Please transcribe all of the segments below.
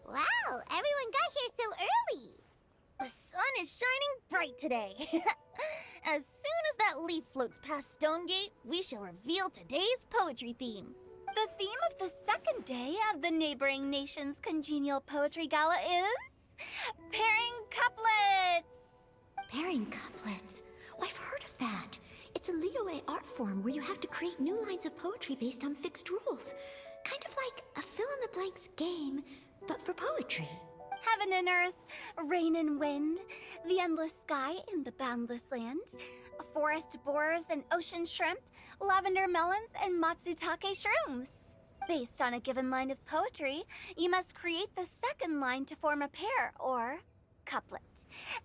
Wow, everyone got here so early! The sun is shining bright today. As soon as that leaf floats past Stonegate, we shall reveal today's poetry theme. The theme of the second day of the neighboring nation's congenial poetry gala is pairing couplets. Pairing couplets? Oh, I've heard of that. It's a Liyue art form where you have to create new lines of poetry based on fixed rules. Kind of like a fill-in-the-blanks game, but for poetry. Heaven and earth, rain and wind, the endless sky and the boundless land, forest borers and ocean shrimp, lavender melons and matsutake shrooms. Based on a given line of poetry, you must create the second line to form a pair, or couplet.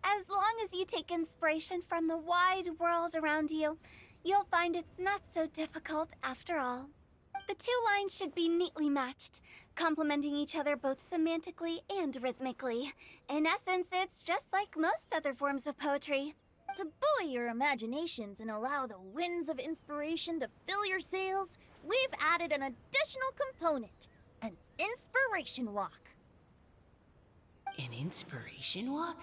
As long as you take inspiration from the wide world around you, you'll find it's not so difficult after all. The two lines should be neatly matched, complementing each other both semantically and rhythmically. In essence, it's just like most other forms of poetry. To buoy your imaginations and allow the winds of inspiration to fill your sails, we've added an additional component, an inspiration walk. An inspiration walk?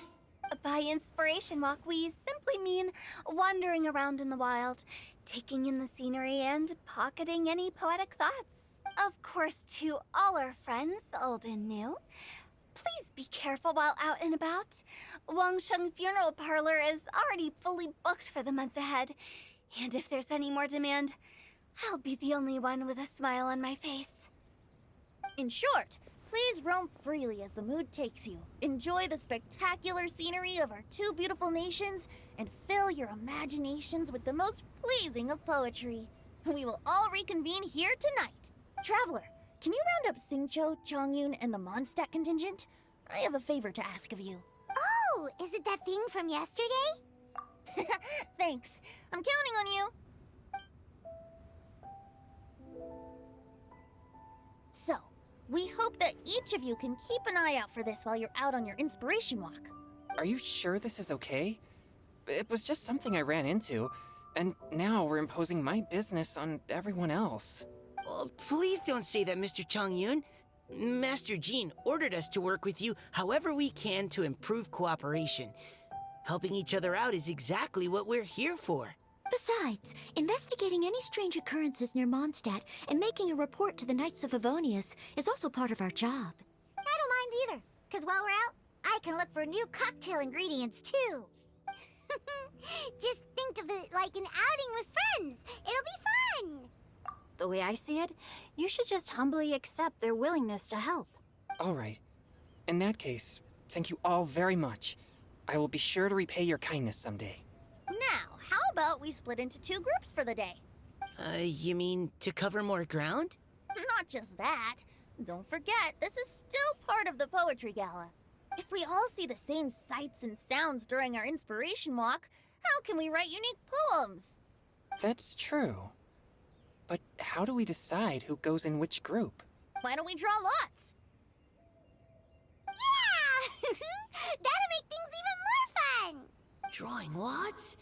By inspiration walk, we simply mean wandering around in the wild, taking in the scenery and pocketing any poetic thoughts. Of course, to all our friends, old and new, please be careful while out and about. Wangsheng Funeral Parlor is already fully booked for the month ahead, and if there's any more demand, I'll be the only one with a smile on my face. In short, please roam freely as the mood takes you. Enjoy the spectacular scenery of our two beautiful nations, and fill your imaginations with the most pleasing of poetry. We will all reconvene here tonight. Traveler, can you round up Xingqiu, Chongyun, and the Mondstadt contingent? I have a favor to ask of you. Oh, is it that thing from yesterday? Thanks. I'm counting on you. So, we hope that each of you can keep an eye out for this while you're out on your inspiration walk. Are you sure this is okay? It was just something I ran into, and now we're imposing my business on everyone else. Oh, please don't say that, Mr. Chongyun. Master Jean ordered us to work with you however we can to improve cooperation. Helping each other out is exactly what we're here for. Besides, investigating any strange occurrences near Mondstadt and making a report to the Knights of Avonius is also part of our job. I don't mind either, because while we're out, I can look for new cocktail ingredients too. Just think of it like an outing with friends. It'll be fun. The way I see it, you should just humbly accept their willingness to help. All right. In that case, thank you all very much. I will be sure to repay your kindness someday. Now, how about we split into 2 groups for the day? You mean to cover more ground? Not just that. Don't forget, this is still part of the Poetry Gala. If we all see the same sights and sounds during our inspiration walk, how can we write unique poems? That's true. But how do we decide who goes in which group? Why don't we draw lots? Yeah! That'll make things even more fun. Drawing lots?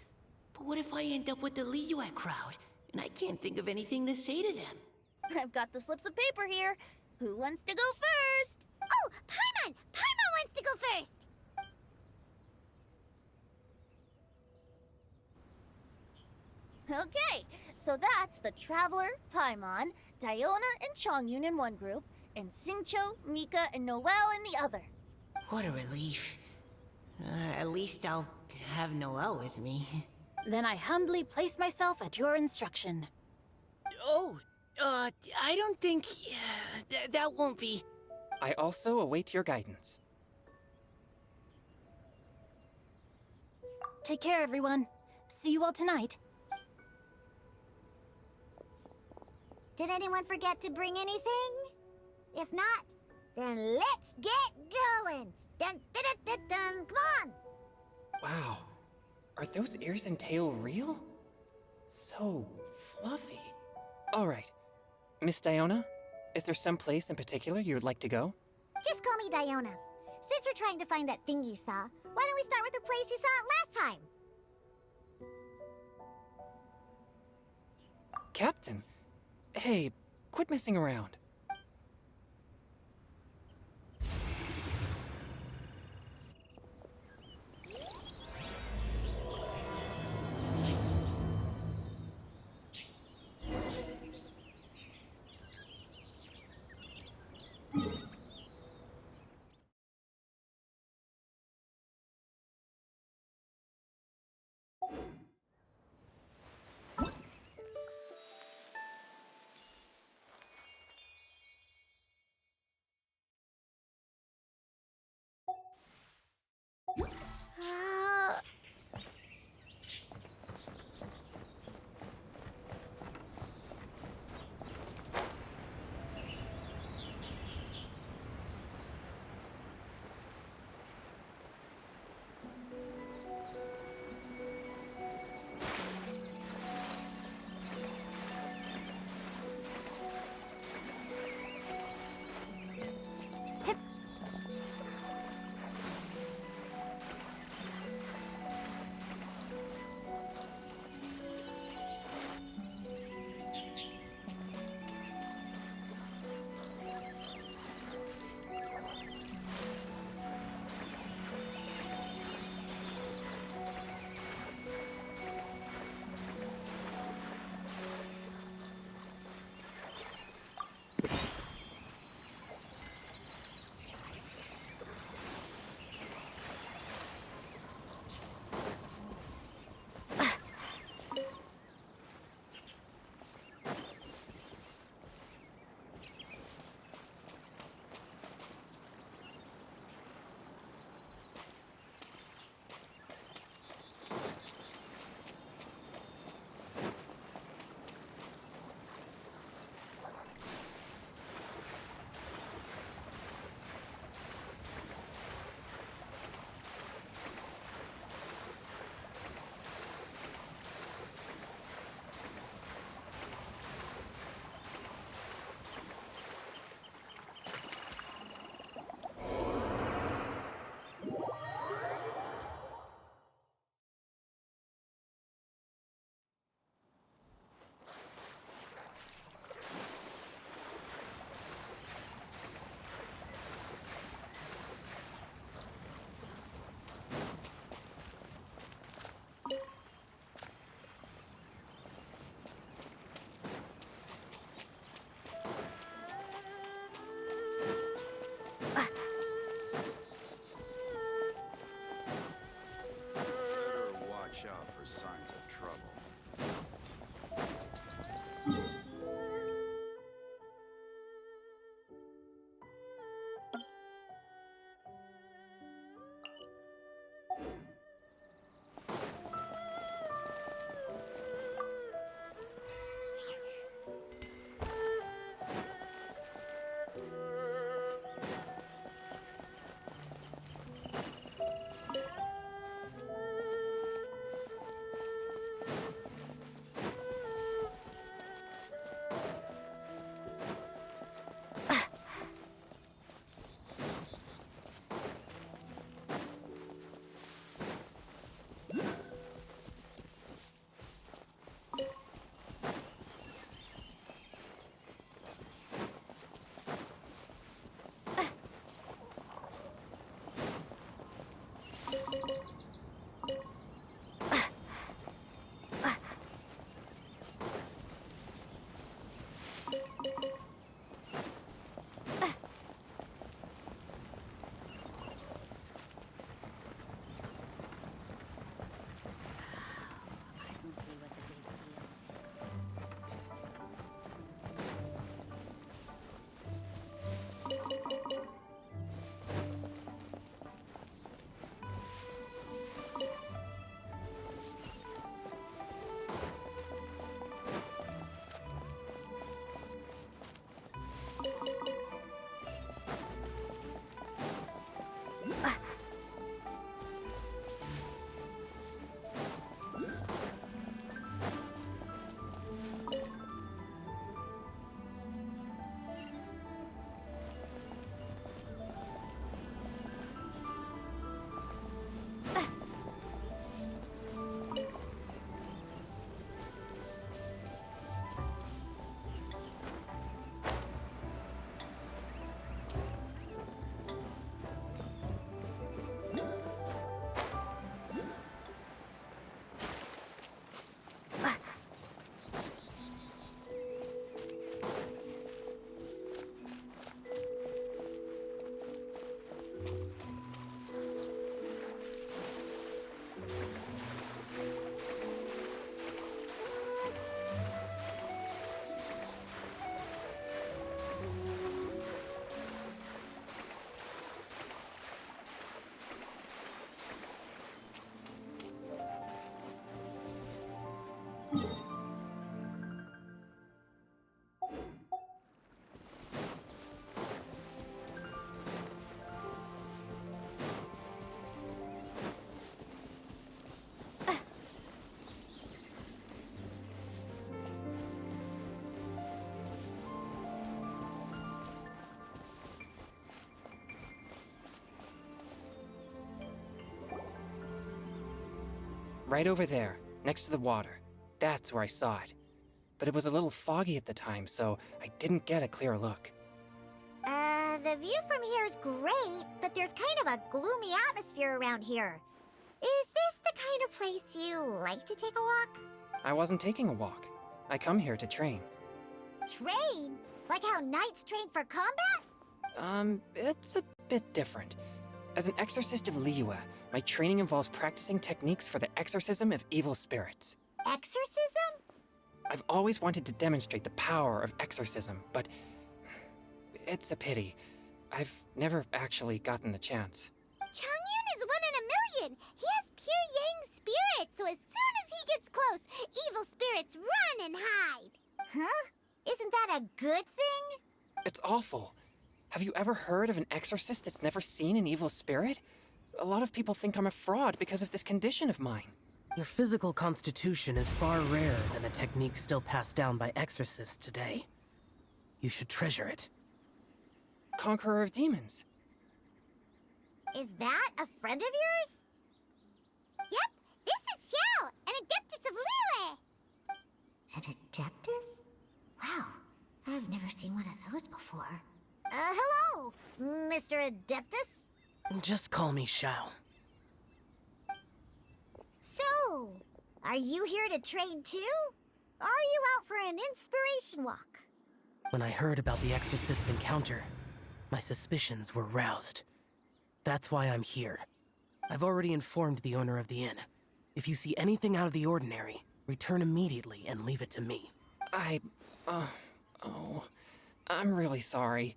But what if I end up with the Liyue crowd, and I can't think of anything to say to them? I've got the slips of paper here. Who wants to go first? Oh, Paimon! Paimon wants to go first. Okay, so that's the Traveler, Paimon, Diona, and Chongyun in one group, and Xingqiu, Mika, and Noelle in the other. What a relief. At least I'll have Noelle with me. Then I humbly place myself at your instruction. Oh, I don't think... that won't be... I also await your guidance. Take care, everyone. See you all tonight. Did anyone forget to bring anything? If not, then let's get going. Dun dun dun dun dun. Come on. Wow. Are those ears and tail real? So fluffy. All right. Miss Diona, is there some place in particular you would like to go? Just call me Diona. Since we're trying to find that thing you saw, why don't we start with the place you saw it last time? Captain? Hey, quit messing around. Right over there, next to the water. That's where I saw it. But it was a little foggy at the time, so I didn't get a clear look. The view from here is great, but there's kind of a gloomy atmosphere around here. Is this the kind of place you like to take a walk? I wasn't taking a walk. I come here to train. Train? Like how knights train for combat? It's a bit different. As an exorcist of Liyue, my training involves practicing techniques for the exorcism of evil spirits. Exorcism? I've always wanted to demonstrate the power of exorcism, but it's a pity. I've never actually gotten the chance. Changyun is 1 in a million. He has pure yang spirit, so as soon as he gets close, evil spirits run and hide. Huh? Isn't that a good thing? It's awful. Have you ever heard of an exorcist that's never seen an evil spirit? A lot of people think I'm a fraud because of this condition of mine. Your physical constitution is far rarer than the techniques still passed down by exorcists today. You should treasure it. Conqueror of demons. Is that a friend of yours? Yep, this is Xiao, an adeptus of Liyue. An adeptus? Wow, I've never seen one of those before. Hello, Mr. Adeptus? Just call me Xiao. So, are you here to train too? Or are you out for an inspiration walk? When I heard about the exorcist's encounter, my suspicions were roused. That's why I'm here. I've already informed the owner of the inn. If you see anything out of the ordinary, return immediately and leave it to me. I'm really sorry.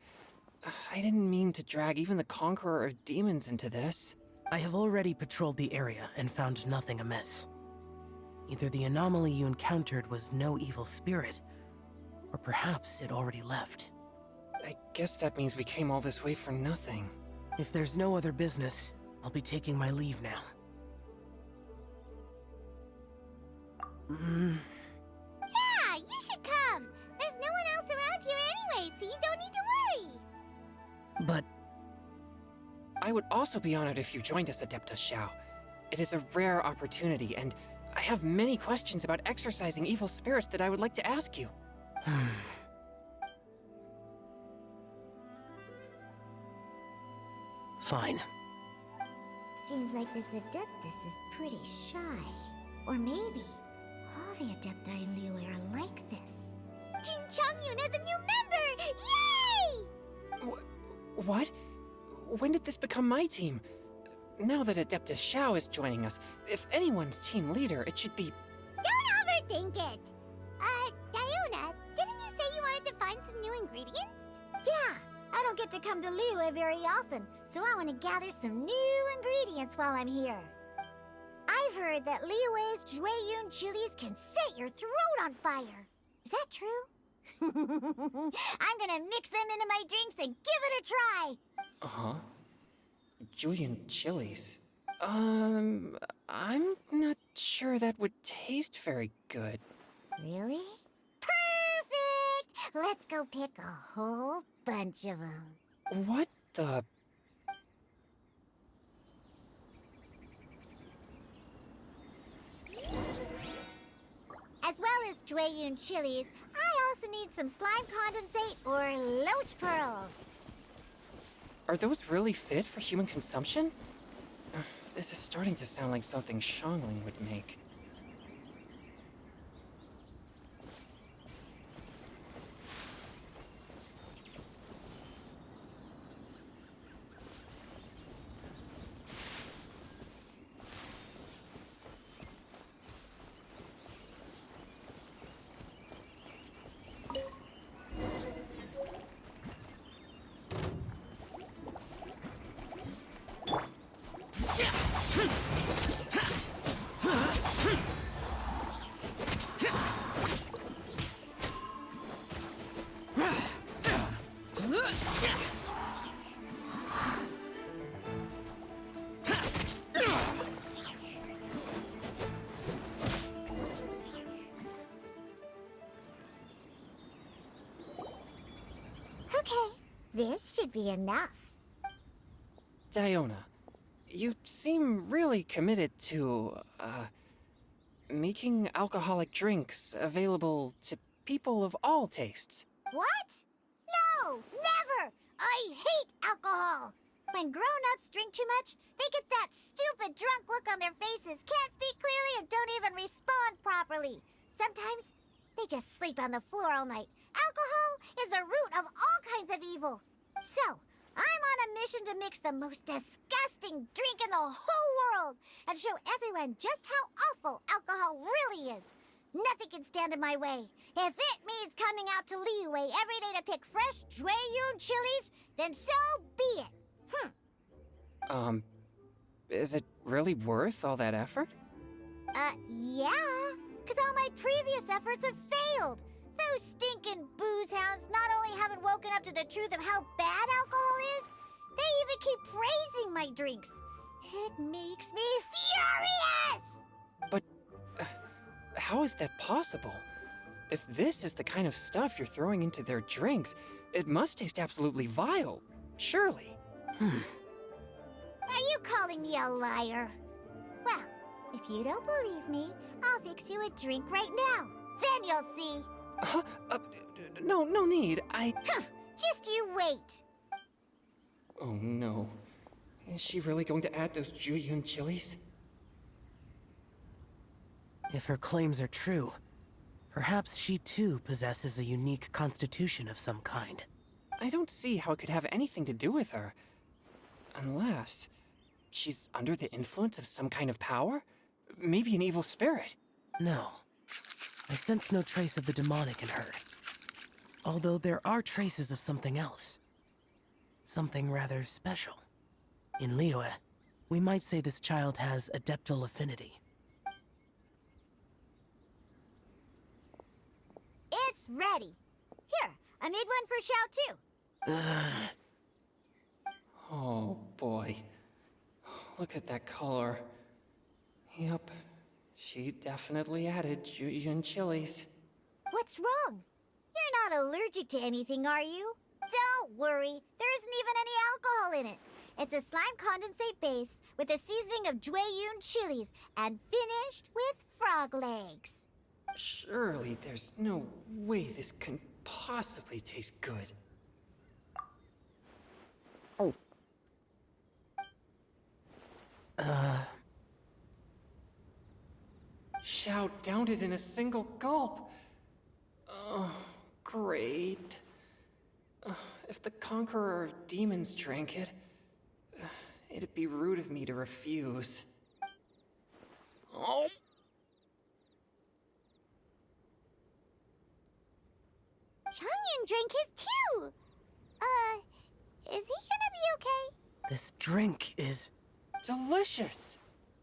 I didn't mean to drag even the Conqueror of Demons into this. I have already patrolled the area and found nothing amiss. Either the anomaly you encountered was no evil spirit, or perhaps it already left. I guess that means we came all this way for nothing. If there's no other business, I'll be taking my leave now. Yeah, you should come. There's no one else around here anyway, so you don't need to worry. But I would also be honored if you joined us, Adeptus Xiao. It is a rare opportunity, and I have many questions about exorcising evil spirits that I would like to ask you. fine. Seems like this Adeptus is pretty shy. Or maybe all the Adepti in Liyue are like this. Team Changyun has a new member! Yay! What? When did this become my team? Now that Adeptus Xiao is joining us, if anyone's team leader, it should be... Don't overthink it! Diona, didn't you say you wanted to find some new ingredients? Yeah, I don't get to come to Liyue very often, so I want to gather some new ingredients while I'm here. I've heard that Liyue's Jueyun chilies can set your throat on fire. Is that true? I'm gonna mix them into my drinks and give it a try. Uh-huh. Julian chilies. I'm not sure that would taste very good. Really? Perfect! Let's go pick a whole bunch of them. What the... As well as Jueyun chilies, I also need some slime condensate or loach pearls. Are those really fit for human consumption? This is starting to sound like something Xiangling would make. Okay, this should be enough. Diona, you seem really committed to, making alcoholic drinks available to people of all tastes. What? No, never! I hate alcohol! When grown-ups drink too much, they get that stupid drunk look on their faces, can't speak clearly, and don't even respond properly. Sometimes, they just sleep on the floor all night. Alcohol is the root of all kinds of evil. So, I'm on a mission to mix the most disgusting drink in the whole world and show everyone just how awful alcohol really is. Nothing can stand in my way. If it means coming out to Liyue every day to pick fresh Jueyun chilies, then so be it. Is it really worth all that effort? Yeah. Because all my previous efforts have failed. Those stinking booze hounds not only haven't woken up to the truth of how bad alcohol is, they even keep praising my drinks. It makes me furious! But how is that possible? If this is the kind of stuff you're throwing into their drinks, it must taste absolutely vile, surely. Are you calling me a liar? Well, if you don't believe me, I'll fix you a drink right now. Then you'll see. No need. Just you wait. Oh no. Is she really going to add those Jueyun chilies? If her claims are true, perhaps she too possesses a unique constitution of some kind. I don't see how it could have anything to do with her. Unless she's under the influence of some kind of power? Maybe an evil spirit. No. I sense no trace of the demonic in her. Although there are traces of something else. Something rather special. In Liyue, we might say this child has adeptal affinity. It's ready. Here, I made one for Xiao too. Oh boy. Look at that color. Yep. She definitely added Julian chilies. What's wrong? You're not allergic to anything, are you? Don't worry, there isn't even any alcohol in it. It's a slime condensate base with a seasoning of Jueyun chilies and finished with frog legs. Surely there's no way this can possibly taste good. Xiao downed it in a single gulp. Oh, great. If the Conqueror of Demons drank it, it'd be rude of me to refuse. Oh. Changyun drank his too. Is he gonna be okay? This drink is... Delicious!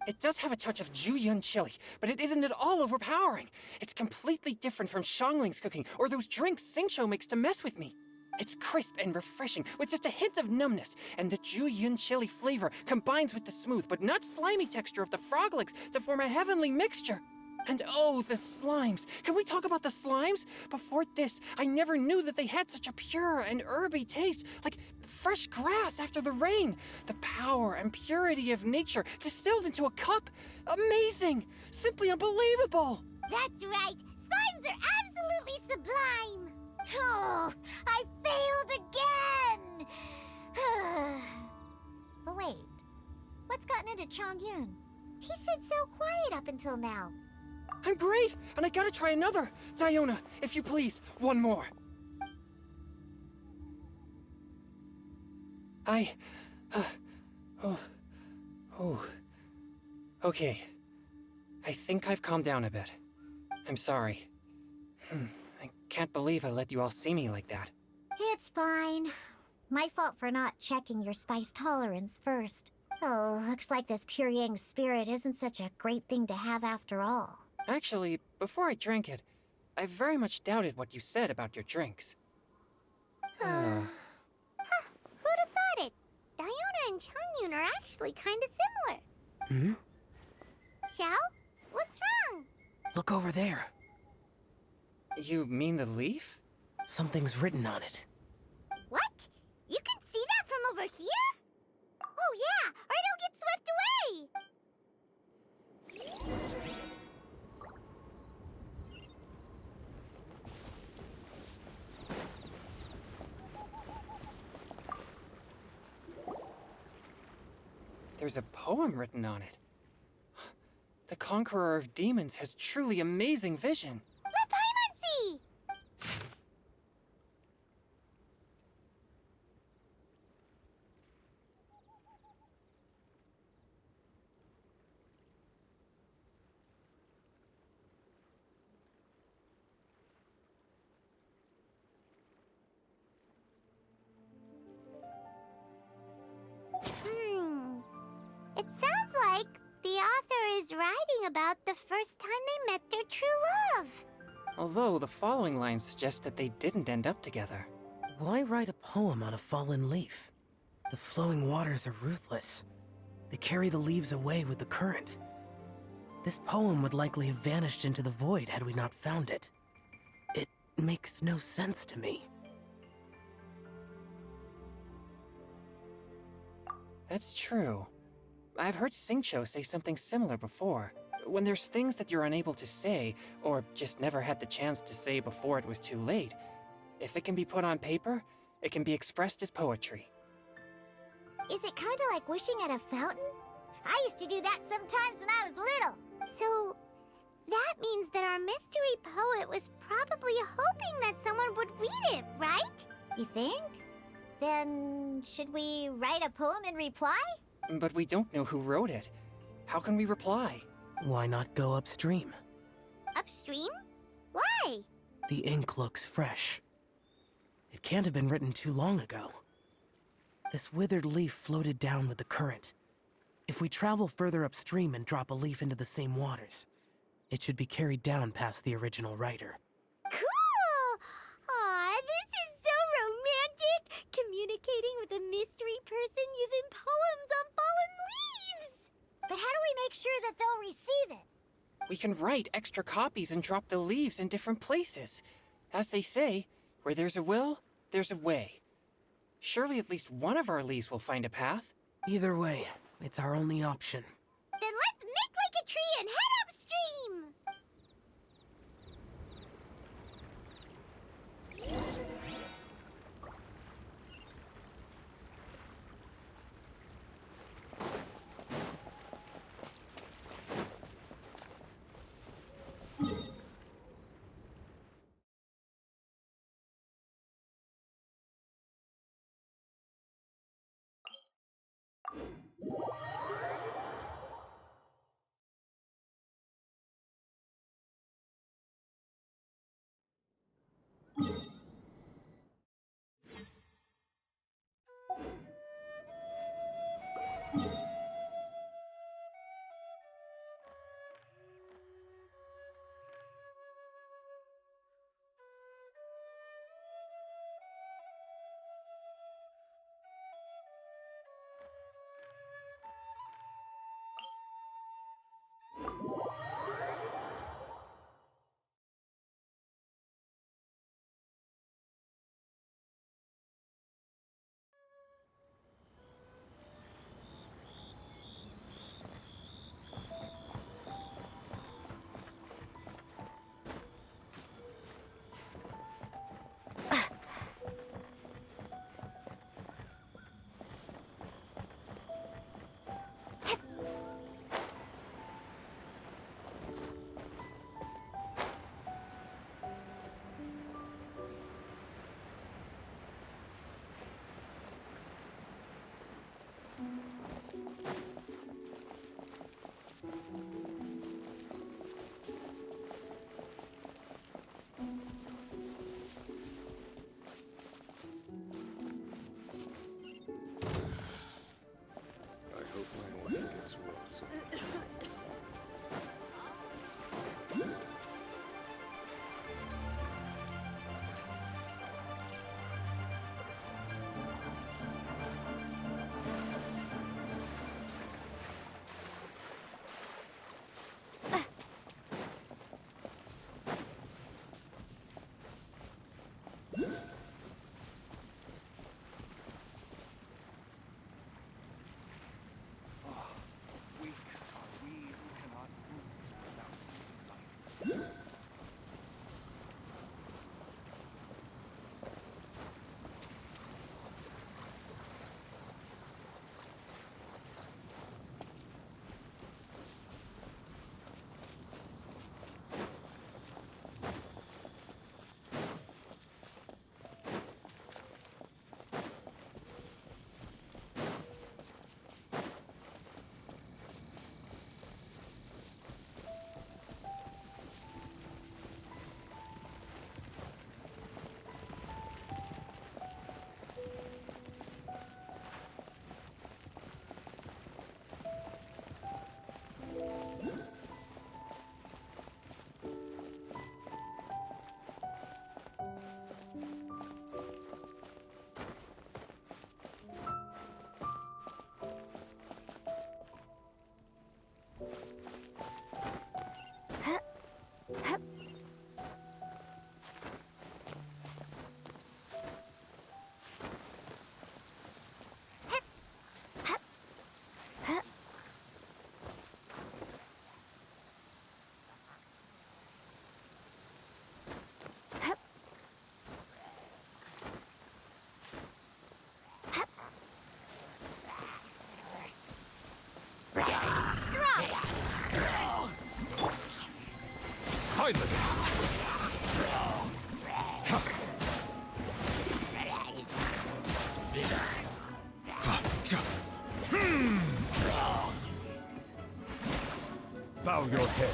It does have a touch of Jueyun chili, but it isn't at all overpowering. It's completely different from Xiangling's cooking or those drinks Xingqiu makes to mess with me. It's crisp and refreshing, with just a hint of numbness, and the Jueyun chili flavor combines with the smooth but not slimy texture of the frog legs to form a heavenly mixture. And oh, the slimes! Can we talk about the slimes? Before this, I never knew that they had such a pure and herby taste, like fresh grass after the rain. The power and purity of nature distilled into a cup. Amazing! Simply unbelievable! That's right. Slimes are absolutely sublime. Oh, I failed again. But wait, what's gotten into Changyun? He's been so quiet up until now. I'm great, and I gotta try another. Diona, if you please, one more. Okay. I think I've calmed down a bit. I'm sorry. I can't believe I let you all see me like that. It's fine. My fault for not checking your spice tolerance first. Oh, looks like this pure yang spirit isn't such a great thing to have after all. Actually, before I drank it, I very much doubted what you said about your drinks. Who'd have thought it? Diona and Changyun are actually kind of similar. Xiao? What's wrong? Look over there. You mean the leaf? Something's written on it. What? You can see that from over here? Oh yeah, or it'll get swept away! There's a poem written on it. The Conqueror of Demons has truly amazing vision. Let Paimon see! It sounds like the author is writing about the first time they met their true love. Although the following lines suggest that they didn't end up together. Why write a poem on a fallen leaf? The flowing waters are ruthless. They carry the leaves away with the current. This poem would likely have vanished into the void had we not found it. It makes no sense to me. That's true. I've heard Xingqiu say something similar before. When there's things that you're unable to say, or just never had the chance to say before it was too late, if it can be put on paper, it can be expressed as poetry. Is it kind of like wishing at a fountain? I used to do that sometimes when I was little. So, that means that our mystery poet was probably hoping that someone would read it, right? You think? Then, should we write a poem in reply? But we don't know who wrote it. How can we reply? Why not go upstream? Upstream? Why? The ink looks fresh. It can't have been written too long ago. This withered leaf floated down with the current. If we travel further upstream and drop a leaf into the same waters, it should be carried down past the original writer. Cool! Aw, this is so romantic! We can write extra copies and drop the leaves in different places. As they say, where there's a will, there's a way. Surely at least one of our leaves will find a path. Either way, it's our only option. Then let's make like a tree and head upstream! I hope my wife gets well soon. Weak are we who cannot move the mountains of light. Silence! Bow your head.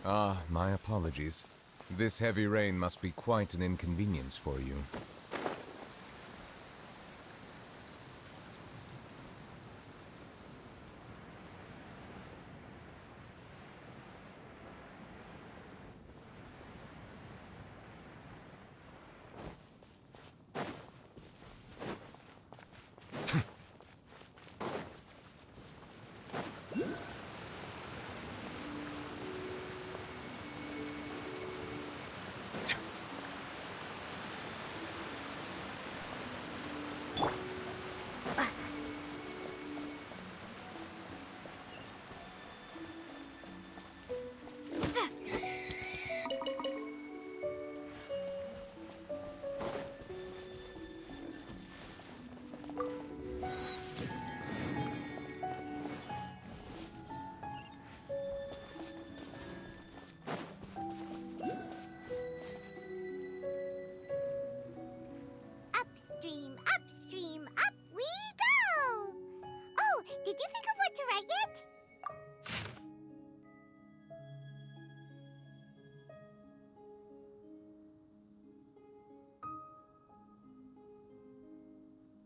Ah, my apologies. This heavy rain must be quite an inconvenience for you. Upstream, upstream, up we go! Oh, did you think of what to write yet?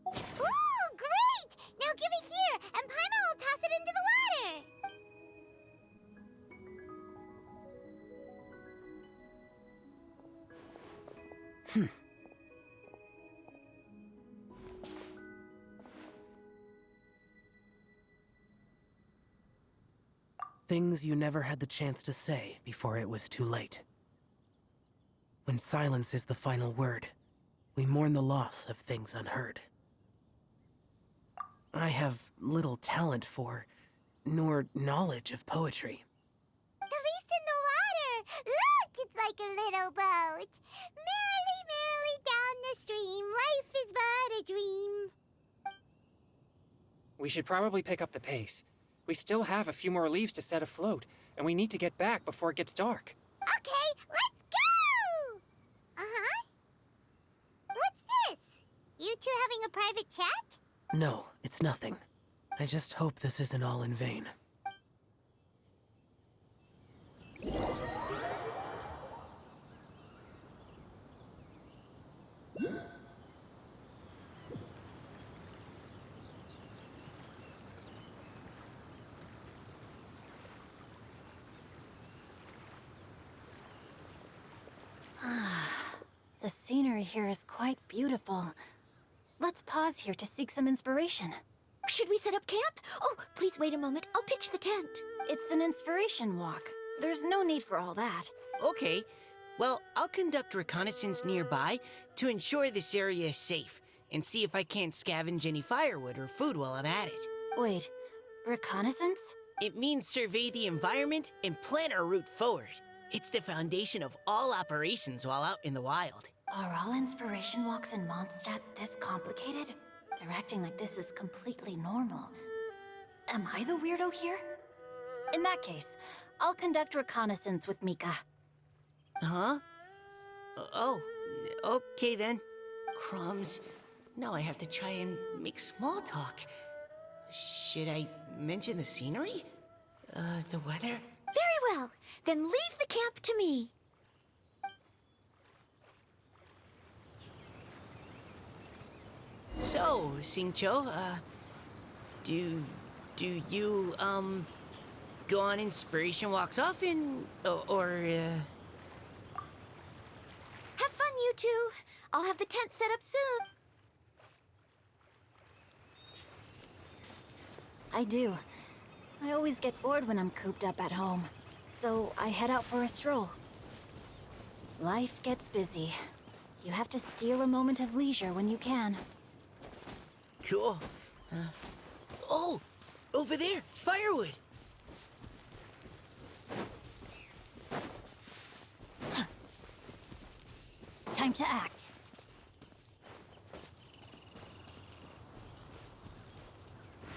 Ooh, great! Now give it here, and Paimon will toss it into the water! Things you never had the chance to say before it was too late. When silence is the final word, we mourn the loss of things unheard. I have little talent for, nor knowledge of poetry. The least in the water! Look, it's like a little boat! Merrily, merrily down the stream, life is but a dream. We should probably pick up the pace. We still have a few more leaves to set afloat, and we need to get back before it gets dark. Okay, let's go! Uh-huh. What's this? You two having a private chat? No, it's nothing. I just hope this isn't all in vain. The scenery here is quite beautiful. Let's pause here to seek some inspiration. Should we set up camp? Oh, please wait a moment. I'll pitch the tent. It's an inspiration walk. There's no need for all that. Okay. Well, I'll conduct reconnaissance nearby to ensure this area is safe, and see if I can't scavenge any firewood or food while I'm at it. Wait, reconnaissance? It means survey the environment and plan our route forward. It's the foundation of all operations while out in the wild. Are all inspiration walks in Mondstadt this complicated? They're acting like this is completely normal. Am I the weirdo here? In that case, I'll conduct reconnaissance with Mika. Huh? Oh, okay then. Crumbs. Now I have to try and make small talk. Should I mention the scenery? The weather? Very well. Then leave the camp to me. So, Singcho, do you, go on inspiration walks often, or Have fun, you two. I'll have the tent set up soon. I do. I always get bored when I'm cooped up at home, so I head out for a stroll. Life gets busy. You have to steal a moment of leisure when you can. Cool. Oh, over there, firewood. Time to act.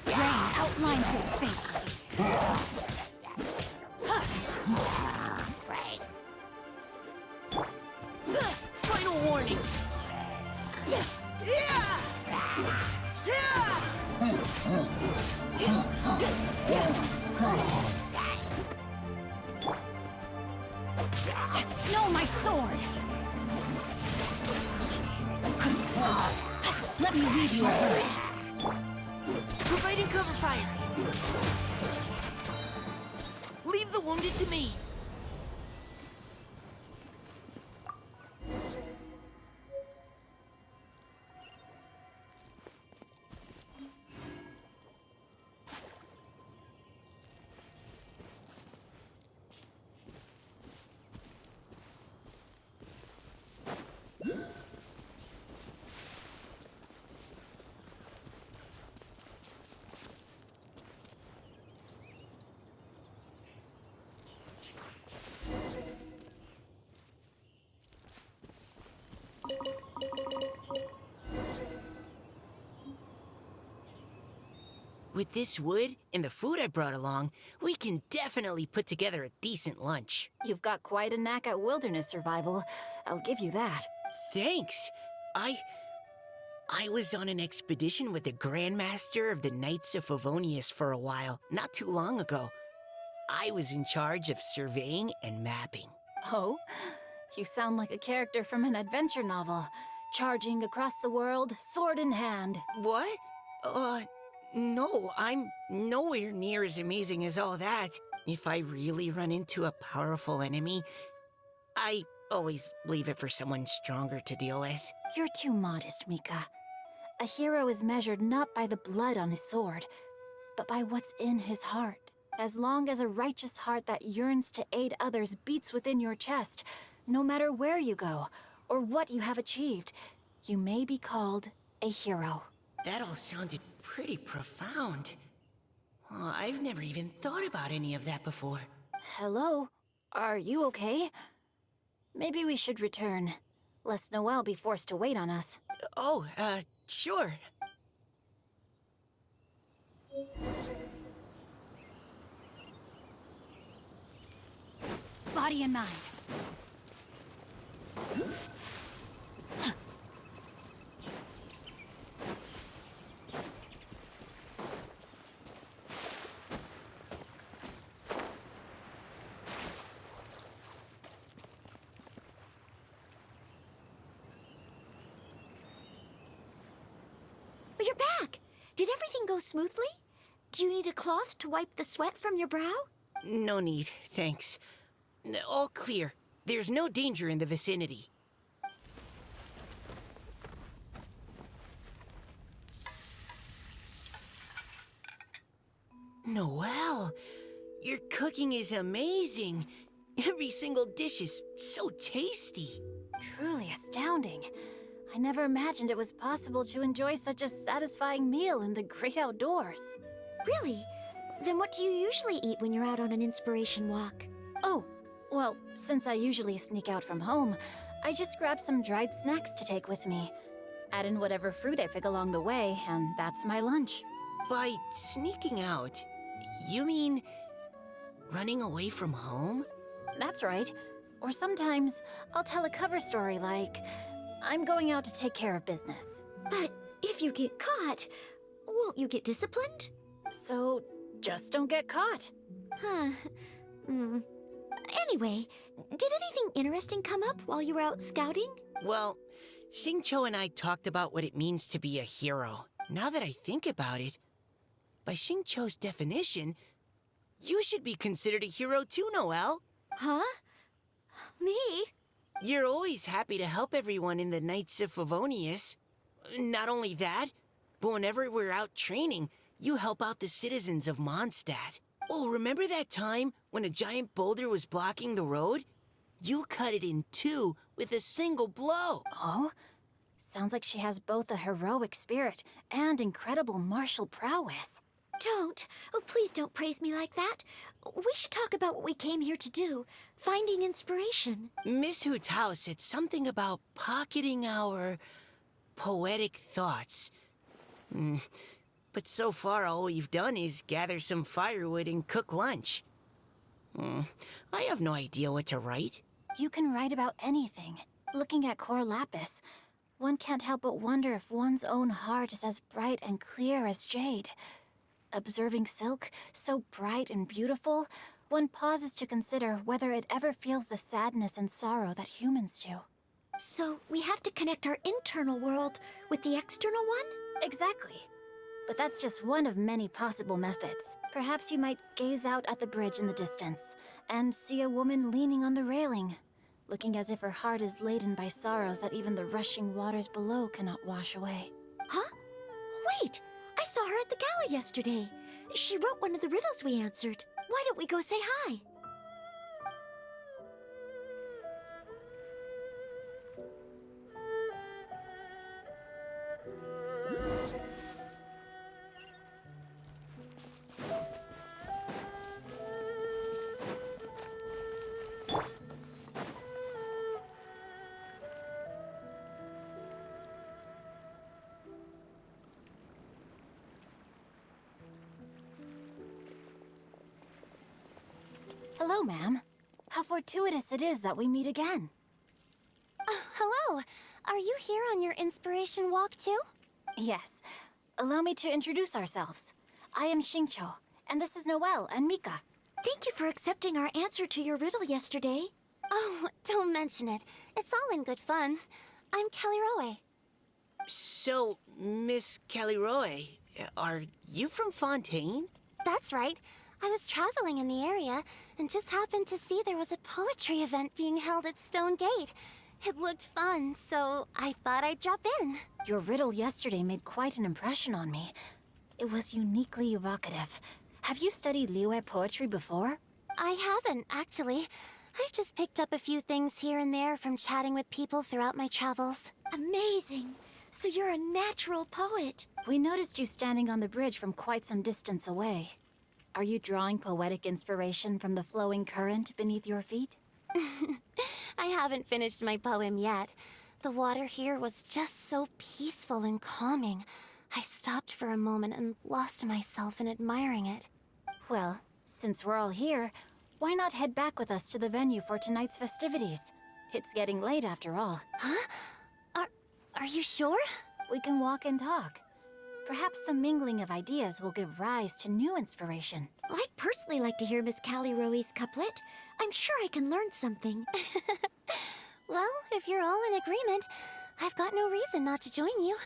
Rain outlines your fate. Final warning. my sword! Let me read you a verse. Providing cover fire. Leave the wounded to me. With this wood and the food I brought along, we can definitely put together a decent lunch. You've got quite a knack at wilderness survival. I'll give you that. Thanks. I was on an expedition with the Grandmaster of the Knights of Favonius for a while, not too long ago. I was in charge of surveying and mapping. Oh? You sound like a character from an adventure novel. Charging across the world, sword in hand. What? No, I'm nowhere near as amazing as all that. If I really run into a powerful enemy, I always leave it for someone stronger to deal with. You're too modest, Mika. A hero is measured not by the blood on his sword, but by what's in his heart. As long as a righteous heart that yearns to aid others beats within your chest, no matter where you go or what you have achieved, you may be called a hero. That all sounded pretty profound. Oh, I've never even thought about any of that before. Hello? Are you okay? Maybe we should return, lest Noelle be forced to wait on us. Oh, sure. Body and mind. But you're back! Did everything go smoothly? Do you need a cloth to wipe the sweat from your brow? No need, thanks. All clear. There's no danger in the vicinity. Noelle, your cooking is amazing. Every single dish is so tasty. Truly astounding. I never imagined it was possible to enjoy such a satisfying meal in the great outdoors. Really? Then what do you usually eat when you're out on an inspiration walk? Oh, well, since I usually sneak out from home, I just grab some dried snacks to take with me. Add in whatever fruit I pick along the way, and that's my lunch. By sneaking out, you mean running away from home? That's right. Or sometimes I'll tell a cover story like, I'm going out to take care of business. But if you get caught, won't you get disciplined? So just don't get caught. Huh. Anyway, did anything interesting come up while you were out scouting? Well, Xingqiu and I talked about what it means to be a hero. Now that I think about it, by Xingqiu's definition, you should be considered a hero too, Noelle. Huh? Me? You're always happy to help everyone in the Knights of Favonius. Not only that, but whenever we're out training, you help out the citizens of Mondstadt. Oh, remember that time when a giant boulder was blocking the road? You cut it in two with a single blow. Oh? Sounds like she has both a heroic spirit and incredible martial prowess. Don't. Oh, please don't praise me like that. We should talk about what we came here to do. Finding inspiration. Miss Hu Tao said something about pocketing our poetic thoughts. But so far, all we've done is gather some firewood and cook lunch. I have no idea what to write. You can write about anything. Looking at Cor Lapis, one can't help but wonder if one's own heart is as bright and clear as jade. Observing silk, so bright and beautiful, one pauses to consider whether it ever feels the sadness and sorrow that humans do. So we have to connect our internal world with the external one? Exactly. But that's just one of many possible methods. Perhaps you might gaze out at the bridge in the distance and see a woman leaning on the railing, looking as if her heart is laden by sorrows that even the rushing waters below cannot wash away. Huh? Wait! I saw her at the gala yesterday. She wrote one of the riddles we answered. Why don't we go say hi? Hello, ma'am. How fortuitous it is that we meet again. Hello. Are you here on your inspiration walk too? Yes. Allow me to introduce ourselves. I am Xingqiu, and this is Noelle and Mika. Thank you for accepting our answer to your riddle yesterday. Oh, don't mention it. It's all in good fun. I'm Kelly Roe. So, Miss Caliroe, are you from Fontaine? That's right. I was traveling in the area and just happened to see there was a poetry event being held at Stone Gate. It looked fun, so I thought I'd drop in. Your riddle yesterday made quite an impression on me. It was uniquely evocative. Have you studied Liyue poetry before? I haven't, actually. I've just picked up a few things here and there from chatting with people throughout my travels. Amazing! So you're a natural poet. We noticed you standing on the bridge from quite some distance away. Are you drawing poetic inspiration from the flowing current beneath your feet? I haven't finished my poem yet. The water here was just so peaceful and calming. I stopped for a moment and lost myself in admiring it. Well, since we're all here, why not head back with us to the venue for tonight's festivities? It's getting late after all. Huh? Are you sure? We can walk and talk. Perhaps the mingling of ideas will give rise to new inspiration. I'd personally like to hear Miss Callie Roe's couplet. I'm sure I can learn something. Well, if you're all in agreement, I've got no reason not to join you.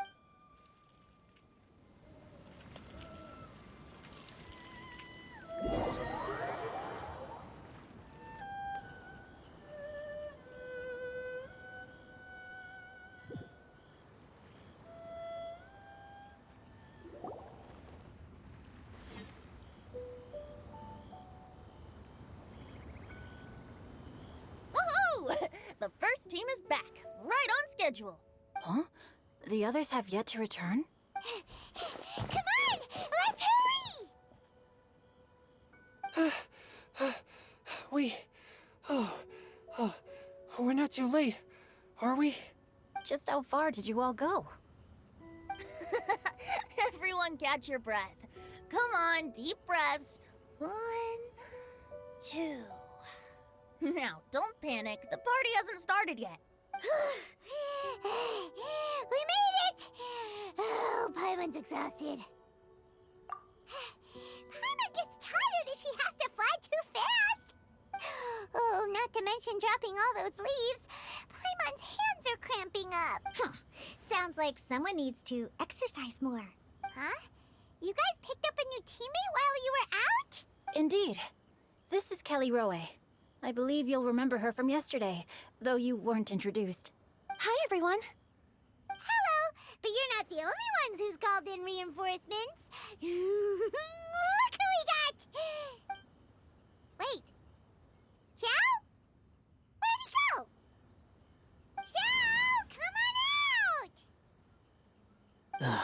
The first team is back, right on schedule. Huh? The others have yet to return? Come on! Let's hurry! We're not too late, are we? Just how far did you all go? Everyone catch your breath. Come on, deep breaths. 1, 2. Now, don't panic. The party hasn't started yet. We made it! Oh, Paimon's exhausted. Paimon gets tired if she has to fly too fast. Oh, not to mention dropping all those leaves. Paimon's hands are cramping up. Sounds like someone needs to exercise more. Huh? You guys picked up a new teammate while you were out? Indeed. This is Kelly Roe. I believe you'll remember her from yesterday, though you weren't introduced. Hi, everyone. Hello, but you're not the only ones who's called in reinforcements. Look who we got! Wait. Xiao? Where'd he go? Xiao, come on out!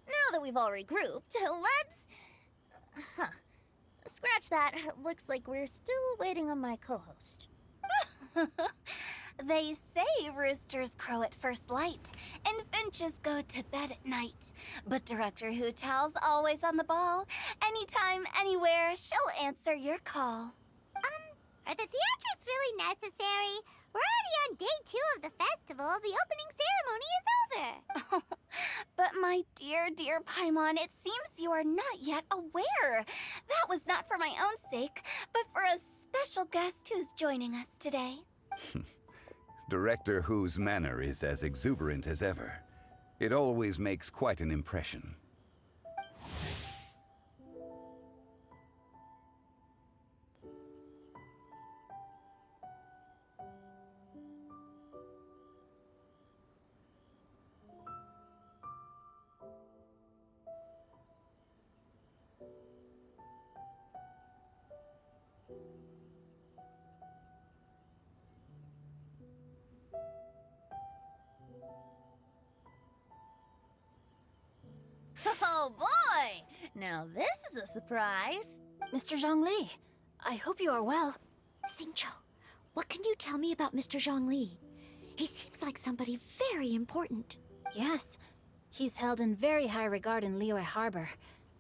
Now that we've all regrouped, let's... Scratch that. Looks like we're still waiting on my co-host. They say roosters crow at first light, and finches go to bed at night. But Director Hootal's always on the ball. Anytime, anywhere, she'll answer your call. Are the theatrics really necessary? We're already on day 2 of the festival. The opening ceremony is over. But my dear, dear Paimon, it seems you are not yet aware. That was not for my own sake, but for a special guest who's joining us today. Director Who's manner is as exuberant as ever. It always makes quite an impression. Oh boy! Now this is a surprise. Mr. Zhongli, I hope you are well. Xingqiu, what can you tell me about Mr. Zhongli? He seems like somebody very important. Yes, he's held in very high regard in Liyue Harbor.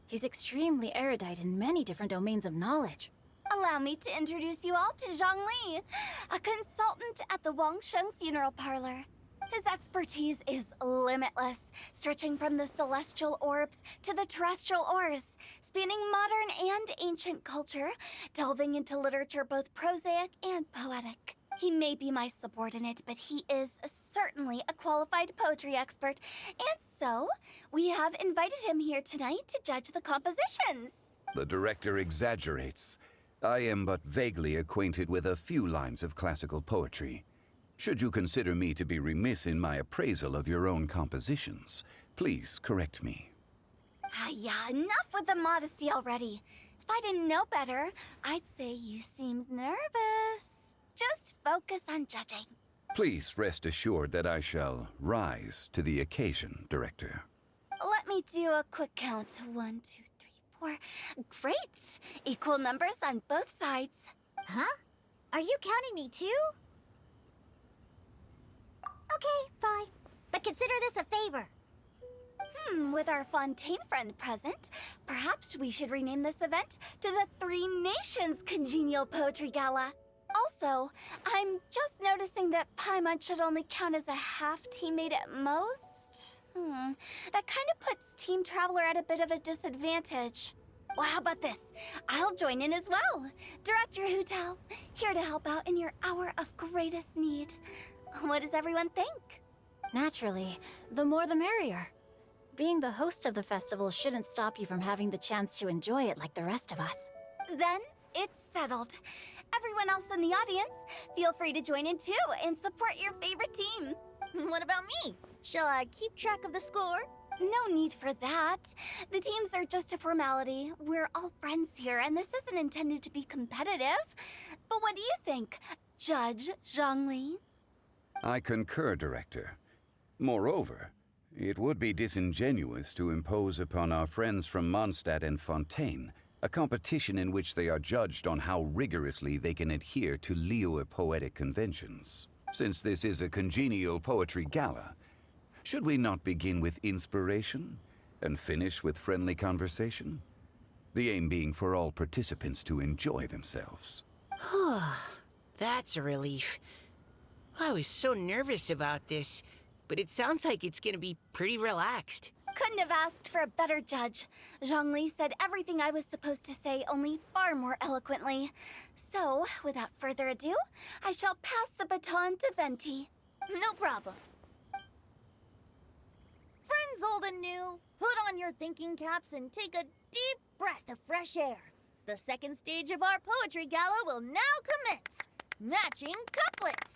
He's extremely erudite in many different domains of knowledge. Allow me to introduce you all to Zhongli, a consultant at the Wangsheng Funeral Parlor. His expertise is limitless, stretching from the celestial orbs to the terrestrial ores, spanning modern and ancient culture, delving into literature both prosaic and poetic. He may be my subordinate, but he is certainly a qualified poetry expert, and so we have invited him here tonight to judge the compositions. The director exaggerates. I am but vaguely acquainted with a few lines of classical poetry. Should you consider me to be remiss in my appraisal of your own compositions, please correct me. Yeah, enough with the modesty already. If I didn't know better, I'd say you seemed nervous. Just focus on judging. Please rest assured that I shall rise to the occasion, Director. Let me do a quick count. 1, 2, 3, 4. Great! Equal numbers on both sides. Huh? Are you counting me too? Okay, fine. But consider this a favor. With our Fontaine friend present, perhaps we should rename this event to the Three Nations Congenial Poetry Gala. Also, I'm just noticing that Paimon should only count as a half teammate at most. That kind of puts Team Traveler at a bit of a disadvantage. Well, how about this? I'll join in as well. Director Hu Tao, here to help out in your hour of greatest need. What does everyone think? Naturally, the more the merrier. Being the host of the festival shouldn't stop you from having the chance to enjoy it like the rest of us. Then, it's settled. Everyone else in the audience, feel free to join in too and support your favorite team. What about me? Shall I keep track of the score? No need for that. The teams are just a formality. We're all friends here, and this isn't intended to be competitive. But what do you think, Judge Zhongli? I concur, Director. Moreover, it would be disingenuous to impose upon our friends from Mondstadt and Fontaine a competition in which they are judged on how rigorously they can adhere to Liyue poetic conventions. Since this is a congenial poetry gala, should we not begin with inspiration and finish with friendly conversation? The aim being for all participants to enjoy themselves. That's a relief. I was so nervous about this, but it sounds like it's gonna be pretty relaxed. Couldn't have asked for a better judge. Zhongli said everything I was supposed to say, only far more eloquently. So, without further ado, I shall pass the baton to Venti. No problem. Friends old and new, put on your thinking caps and take a deep breath of fresh air. The second stage of our poetry gala will now commence. Matching couplets.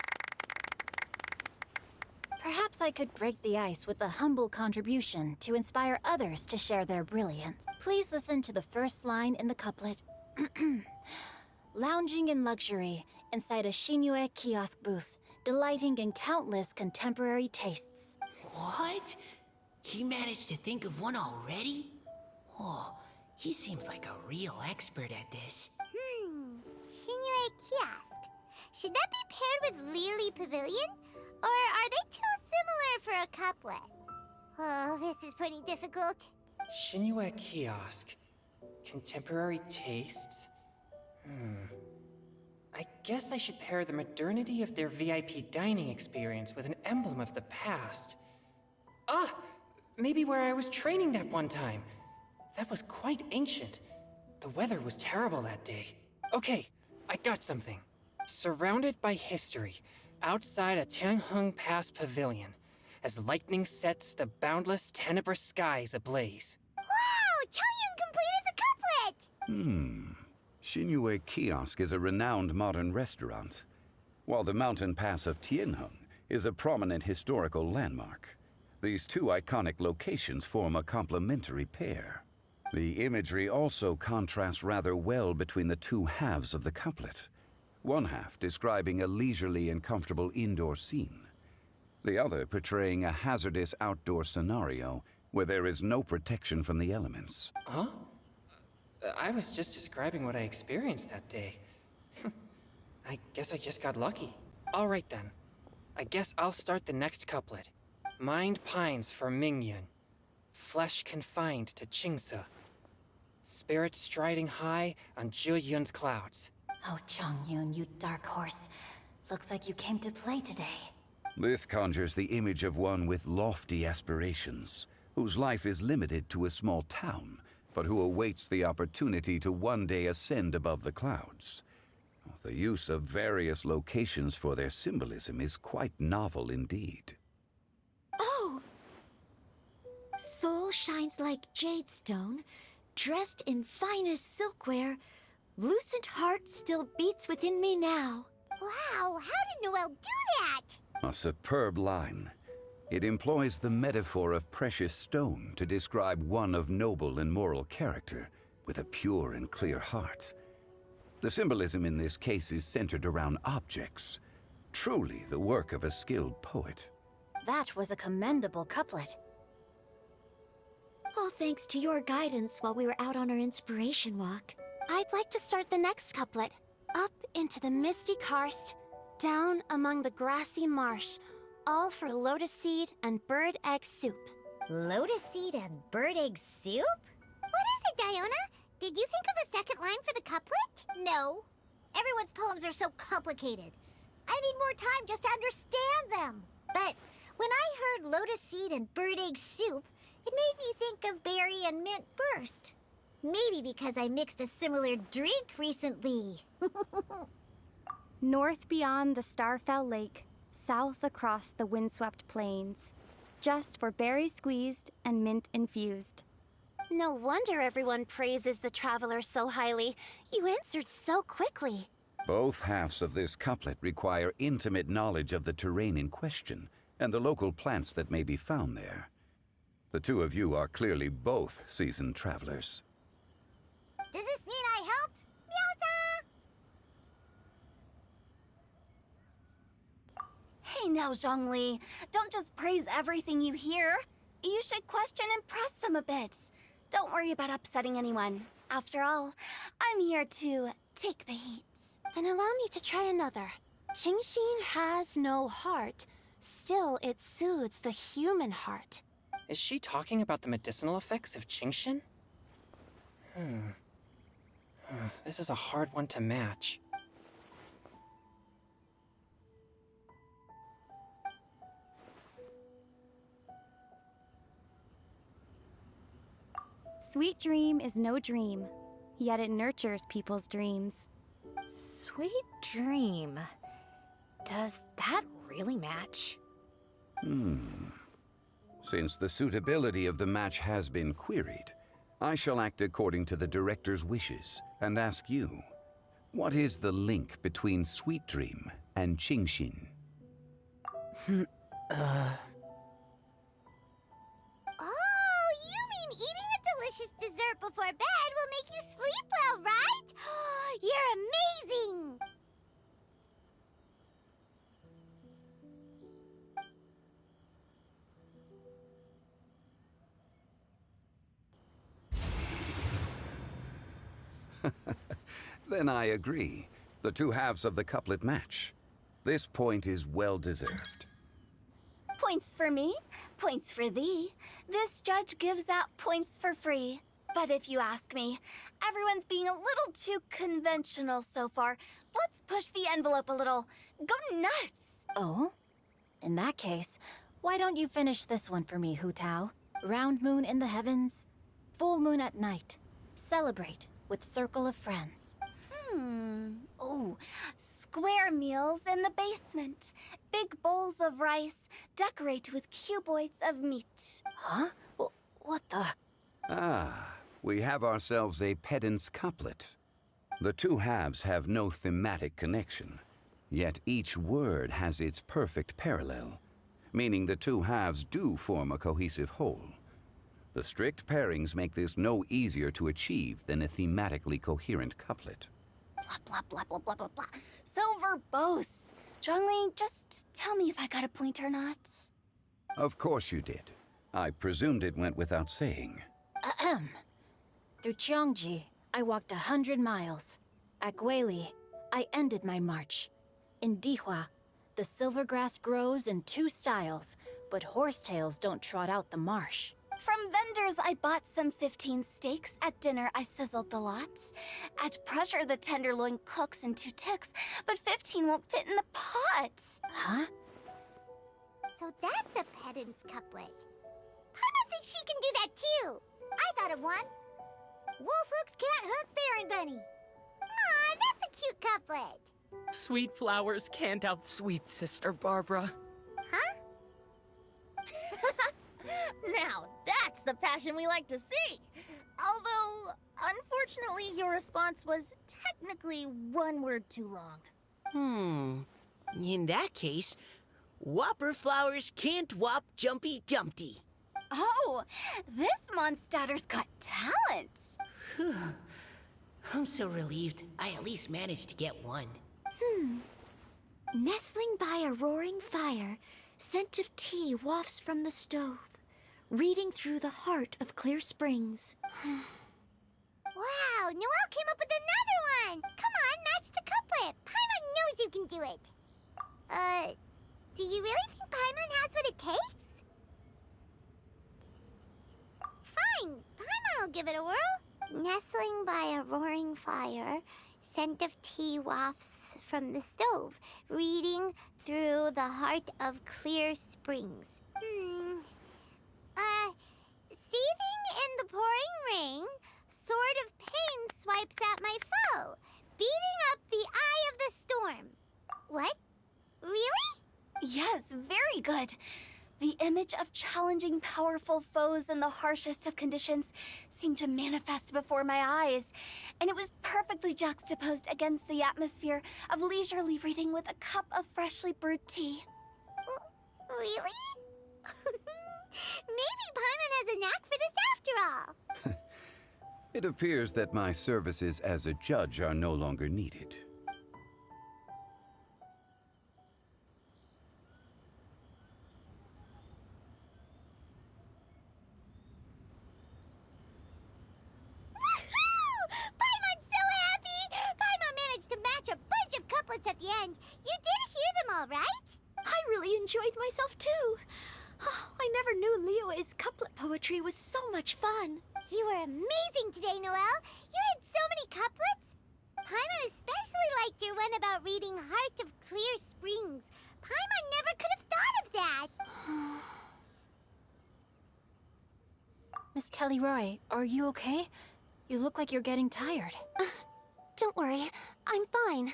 Perhaps I could break the ice with a humble contribution to inspire others to share their brilliance. Please listen to the first line in the couplet. Lounging in luxury inside a Shinue kiosk booth, delighting in countless contemporary tastes. What? He managed to think of one already? Oh, he seems like a real expert at this. Shinue Kiosk. Should that be paired with Lily Pavilion? Or are they too similar for a couplet? Oh, this is pretty difficult. Shinue Kiosk. Contemporary tastes? I guess I should pair the modernity of their VIP dining experience with an emblem of the past. Ah! Maybe where I was training that one time. That was quite ancient. The weather was terrible that day. Okay, I got something. Surrounded by history, outside a Tianheng Pass pavilion, as lightning sets the boundless tenebrous skies ablaze. Wow! Changyun completed the couplet! Xinyue Kiosk is a renowned modern restaurant, while the mountain pass of Tianheng is a prominent historical landmark. These two iconic locations form a complementary pair. The imagery also contrasts rather well between the two halves of the couplet. One half describing a leisurely and comfortable indoor scene, the other portraying a hazardous outdoor scenario where there is no protection from the elements. Huh? I was just describing what I experienced that day. I guess I just got lucky. All right then. I guess I'll start the next couplet. Mind pines for Mingyun. Flesh confined to Qingse. Spirit striding high on Zheyun's clouds. Oh, Changyun, you dark horse. Looks like you came to play today. This conjures the image of one with lofty aspirations, whose life is limited to a small town, but who awaits the opportunity to one day ascend above the clouds. The use of various locations for their symbolism is quite novel indeed. Oh! Soul shines like jade stone, dressed in finest silkwear. Lucent heart still beats within me now. Wow, how did Noelle do that? A superb line. It employs the metaphor of precious stone to describe one of noble and moral character, with a pure and clear heart. The symbolism in this case is centered around objects, truly the work of a skilled poet. That was a commendable couplet. All thanks to your guidance while we were out on our inspiration walk. I'd like to start the next couplet. Up into the misty karst, down among the grassy marsh, all for lotus seed and bird egg soup. Lotus seed and bird egg soup? What is it, Diona? Did you think of a second line for the couplet? No. Everyone's poems are so complicated. I need more time just to understand them. But when I heard lotus seed and bird egg soup, it made me think of berry and mint burst. Maybe because I mixed a similar drink recently. North beyond the Starfell Lake, south across the windswept plains, just for berry squeezed and mint infused. No wonder everyone praises the traveler so highly. You answered so quickly. Both halves of this couplet require intimate knowledge of the terrain in question and the local plants that may be found there. The two of you are clearly both seasoned travelers. Does this mean I helped? Meowsa! Hey now, Zhongli. Don't just praise everything you hear. You should question and press them a bit. Don't worry about upsetting anyone. After all, I'm here to take the heat. Then allow me to try another. Qingxin has no heart. Still, it soothes the human heart. Is she talking about the medicinal effects of Qingxin? This is a hard one to match. Sweet dream is no dream, yet it nurtures people's dreams. Sweet dream. Does that really match? Since the suitability of the match has been queried, I shall act according to the director's wishes and ask you, what is the link between Sweet Dream and Qingxin? Oh, you mean eating a delicious dessert before bed will make you sleep well, right? You're amazing! Then I agree. The two halves of the couplet match. This point is well deserved. Points for me, points for thee. This judge gives out points for free. But if you ask me, everyone's being a little too conventional so far. Let's push the envelope a little. Go nuts! Oh? In that case, why don't you finish this one for me, Hu Tao? Round moon in the heavens, full moon at night. Celebrate with circle of friends. Oh, square meals in the basement. Big bowls of rice, decorate with cuboids of meat. Huh? What the? Ah, we have ourselves a pedant's couplet. The two halves have no thematic connection, yet each word has its perfect parallel, meaning the two halves do form a cohesive whole. The strict pairings make this no easier to achieve than a thematically coherent couplet. Blah, blah, blah, blah, blah, blah, blah. So verbose. Zhongli, just tell me if I got a point or not. Of course you did. I presumed it went without saying. Ahem. Through Cheongji, I walked 100 miles. At Guili, I ended my march. In Dihua, the silver grass grows in 2 styles, but horsetails don't trot out the marsh. From vendors, I bought some 15 steaks. At dinner, I sizzled the lot. At pressure, the tenderloin cooks in 2 ticks, but 15 won't fit in the pot. Huh? So that's a pedant's couplet. Paimon thinks she can do that too. I thought of one. Wolf hooks can't hook Baron Bunny. Aw, that's a cute couplet. Sweet flowers can't outsweet Sister Barbara. Huh? Now, that's the passion we like to see. Although, unfortunately, your response was technically 1 word too long. In that case, Whopper flowers can't whop Jumpy Dumpty. Oh, this Mondstadter's got talent. I'm so relieved I at least managed to get one. Nestling by a roaring fire, scent of tea wafts from the stove, reading through the heart of Clear Springs. Wow, Noelle came up with another one. Come on, match the couplet. Paimon knows you can do it. Do you really think Paimon has what it takes? Fine, Paimon will give it a whirl. Nestling by a roaring fire, scent of tea wafts from the stove, reading through the heart of Clear Springs. Seething in the pouring rain, sword of pain swipes at my foe, beating up the eye of the storm. What? Really? Yes, very good. The image of challenging powerful foes in the harshest of conditions seemed to manifest before my eyes, and it was perfectly juxtaposed against the atmosphere of leisurely reading with a cup of freshly brewed tea. Really? Maybe Paimon has a knack for this after all. It appears that my services as a judge are no longer needed. Paimon's so happy! Paimon managed to match a bunch of couplets at the end. You did hear them all, right? I really enjoyed myself too. I never knew Liyue's couplet poetry was so much fun. You were amazing today, Noelle. You did so many couplets. Paimon especially liked your one about reading Heart of Clear Springs. Paimon never could have thought of that. Miss Kelly Roy, are you okay? You look like you're getting tired. Don't worry, I'm fine.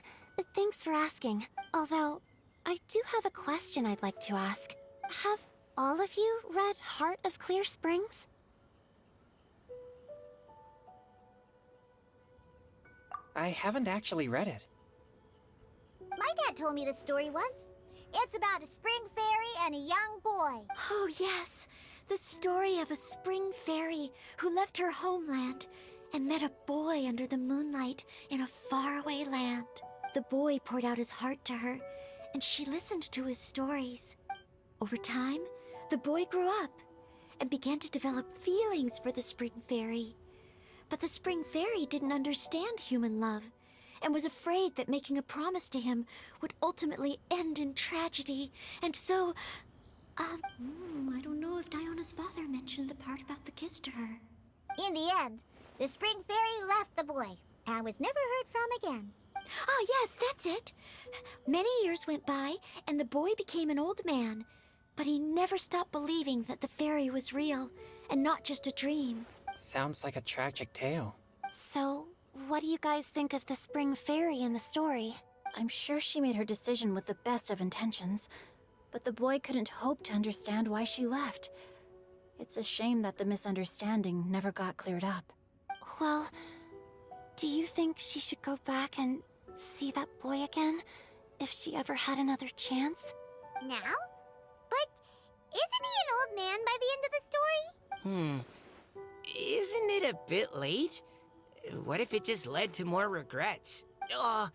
Thanks for asking. Although, I do have a question I'd like to ask. Have all of you read Heart of Clear Springs? I haven't actually read it. My dad told me this story once. It's about a spring fairy and a young boy. Oh, yes. The story of a spring fairy who left her homeland and met a boy under the moonlight in a faraway land. The boy poured out his heart to her, and she listened to his stories. Over time, the boy grew up and began to develop feelings for the spring fairy. But the spring fairy didn't understand human love and was afraid that making a promise to him would ultimately end in tragedy. And so, I don't know if Diona's father mentioned the part about the kiss to her. In the end, the spring fairy left the boy and was never heard from again. Ah, yes, that's it. Many years went by, and the boy became an old man. But he never stopped believing that the fairy was real, and not just a dream. Sounds like a tragic tale. So, what do you guys think of the spring fairy in the story? I'm sure she made her decision with the best of intentions, but the boy couldn't hope to understand why she left. It's a shame that the misunderstanding never got cleared up. Well, do you think she should go back and see that boy again? If she ever had another chance? Now? But isn't he an old man by the end of the story? Isn't it a bit late? What if it just led to more regrets? Oh,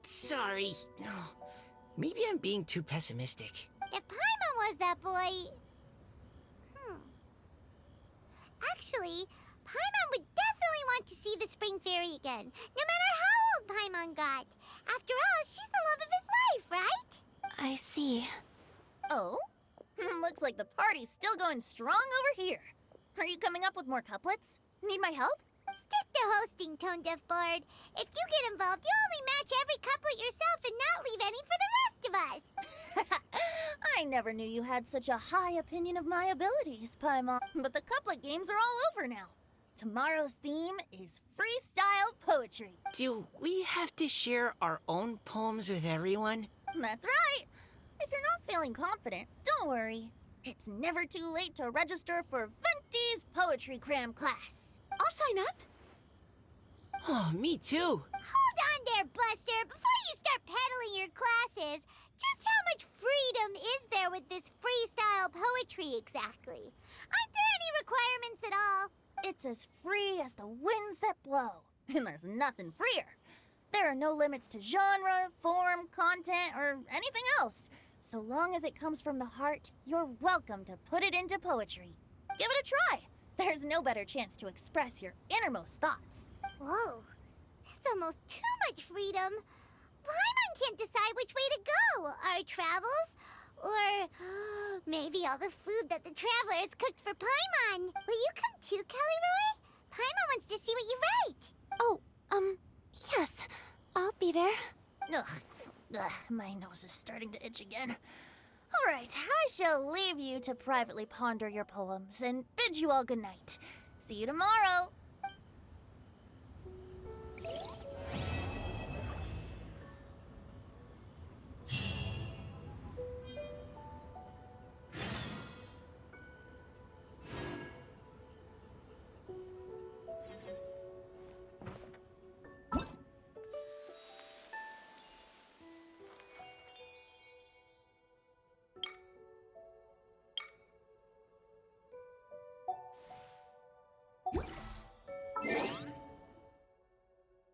sorry. Oh, maybe I'm being too pessimistic. If Paimon was that boy... Actually, Paimon would definitely want to see the spring fairy again, no matter how old Paimon got. After all, she's the love of his life, right? I see. Oh? Looks like the party's still going strong over here. Are you coming up with more couplets? Need my help? Stick to hosting, Tone Deaf Bard. If you get involved, you only match every couplet yourself and not leave any for the rest of us. I never knew you had such a high opinion of my abilities, Paimon. But the couplet games are all over now. Tomorrow's theme is freestyle poetry. Do we have to share our own poems with everyone? That's right. If you're not feeling confident, don't worry. It's never too late to register for Venti's Poetry Cram class. I'll sign up. Oh, me too. Hold on there, Buster. Before you start peddling your classes, just how much freedom is there with this freestyle poetry exactly? Aren't there any requirements at all? It's as free as the winds that blow. And there's nothing freer. There are no limits to genre, form, content, or anything else. So long as it comes from the heart, you're welcome to put it into poetry. Give it a try. There's no better chance to express your innermost thoughts. Whoa, that's almost too much freedom. Paimon can't decide which way to go. Our travels? Or maybe all the food that the travelers cooked for Paimon. Will you come too, Kelly Roy? Paimon wants to see what you write. Oh, yes. I'll be there. Ugh, my nose is starting to itch again. All right, I shall leave you to privately ponder your poems and bid you all good night. See you tomorrow.